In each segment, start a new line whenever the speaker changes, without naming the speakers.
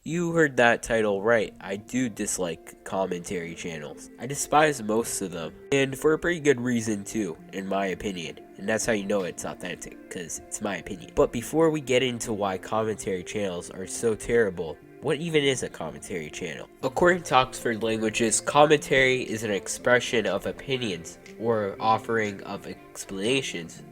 You heard that title right. I do dislike commentary channels. I despise most of them, and for a pretty good reason too, in my opinion. And that's how you know it's authentic, because it's my opinion. But before we get into why commentary channels are so terrible, what even is a commentary channel? According to Oxford Languages, commentary is an expression of opinions or offering of explanations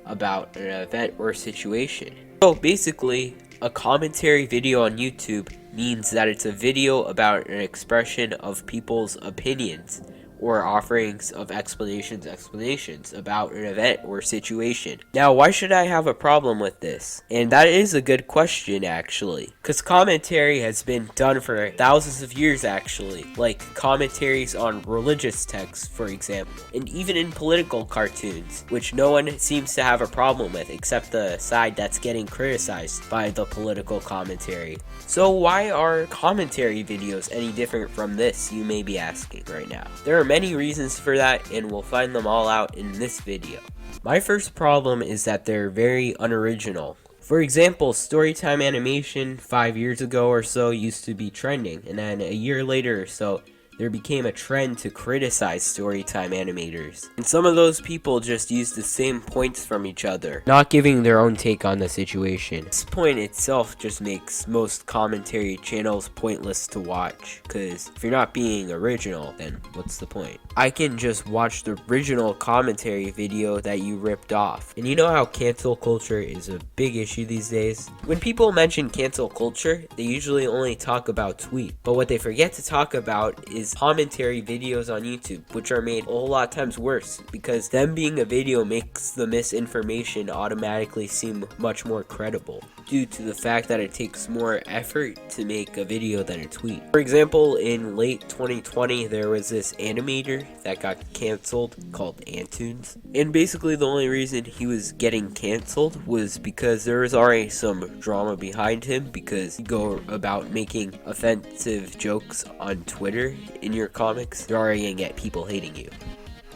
about an event or situation. So basically, a commentary video on YouTube means that it's a video about an expression of people's opinions or offerings of explanations about an event or situation. Now, why should I have a problem with this? And that is a good question, actually. Because commentary has been done for thousands of years, actually. Like commentaries on religious texts, for example. And even in political cartoons, which no one seems to have a problem with, except the side that's getting criticized by the political commentary. So why are commentary videos any different from this, you may be asking right now. There are many reasons for that, and we'll find them all out in this video. My first problem is that they're very unoriginal. For example, storytime animation 5 years ago or so used to be trending, and then a year later or so, there became a trend to criticize storytime animators. And some of those people just used the same points from each other, not giving their own take on the situation. This point itself just makes most commentary channels pointless to watch, because if you're not being original, then what's the point? I can just watch the original commentary video that you ripped off. And you know how cancel culture is a big issue these days? When people mention cancel culture, they usually only talk about tweet, but what they forget to talk about is commentary videos on YouTube, which are made a whole lot of times worse, because them being a video makes the misinformation automatically seem much more credible, due to the fact that it takes more effort to make a video than a tweet. For example, in late 2020, there was this animator that got canceled called Antunes, and basically the only reason he was getting canceled was because there was already some drama behind him, because you go about making offensive jokes on Twitter in your comics, you're already gonna get people hating you.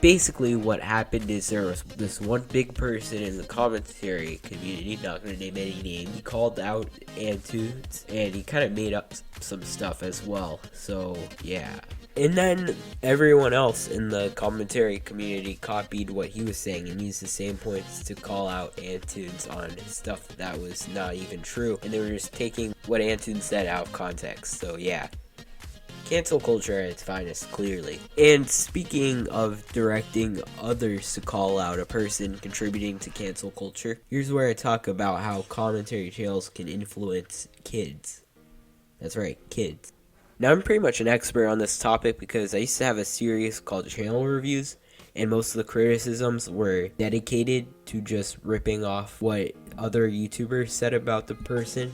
Basically, what happened is there was this one big person in the commentary community, not gonna name any name, he called out Antunes, and he kind of made up some stuff as well, so yeah. And then everyone else in the commentary community copied what he was saying and used the same points to call out Antunes on stuff that was not even true, and they were just taking what Antunes said out of context, so yeah. Cancel culture at its finest, clearly. And speaking of directing others to call out a person contributing to cancel culture, here's where I talk about how commentary channels can influence kids. That's right, kids. Now, I'm pretty much an expert on this topic because I used to have a series called Channel Reviews, and most of the criticisms were dedicated to just ripping off what other YouTubers said about the person.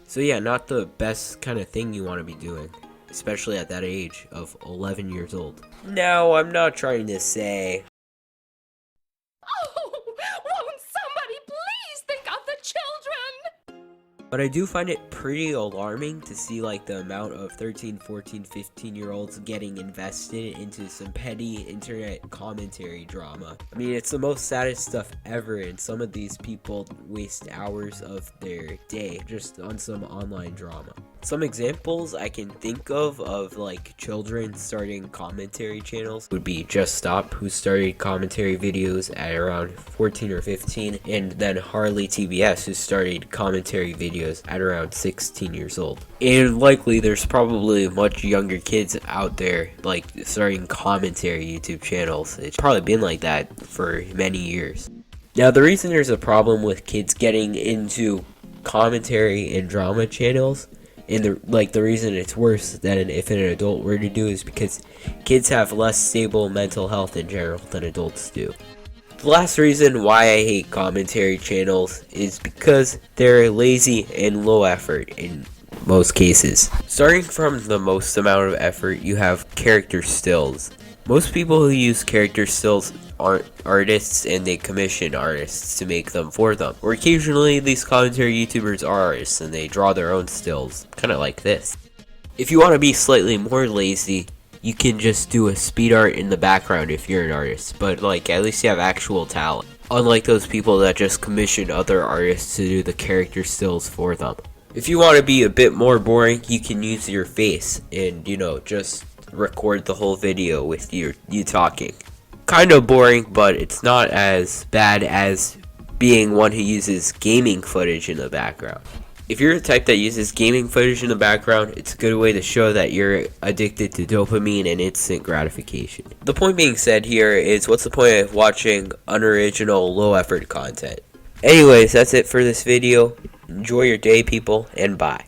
So yeah, not the best kind of thing you want to be doing, especially at that age of 11 years old. Now, I'm not trying to say,
Oh, won't somebody please think of the children?
but I do find it pretty alarming to see like the amount of 13, 14, 15-year-olds getting invested into some petty internet commentary drama. I mean, it's the most saddest stuff ever, and some of these people waste hours of their day just on some online drama. Some examples I can think of like children starting commentary channels would be Just Stop, who started commentary videos at around 14 or 15, and then Harley TBS, who started commentary videos at around 16 years old. And likely there's probably much younger kids out there like starting commentary YouTube channels. It's probably been like that for many years. Now, the reason there's a problem with kids getting into commentary and drama channels, and the reason it's worse than if an adult were to do, is because kids have less stable mental health in general than adults do. The last reason why I hate commentary channels is because they're lazy and low effort in most cases. Starting from the most amount of effort, you have character stills. Most people who use character stills aren't artists, and they commission artists to make them for them. Or occasionally these commentary YouTubers are artists and they draw their own stills, kind of like this. If you want to be slightly more lazy, you can just do a speed art in the background if you're an artist, but like at least you have actual talent. Unlike those people that just commission other artists to do the character stills for them. If you want to be a bit more boring, you can use your face and, just record the whole video with you talking. Kind of boring, but it's not as bad as being one who uses gaming footage in the background. If you're the type that uses gaming footage in the background, it's a good way to show that you're addicted to dopamine and instant gratification. The point being said here is, what's the point of watching unoriginal, low-effort content? Anyways, that's it for this video. Enjoy your day, people, and bye.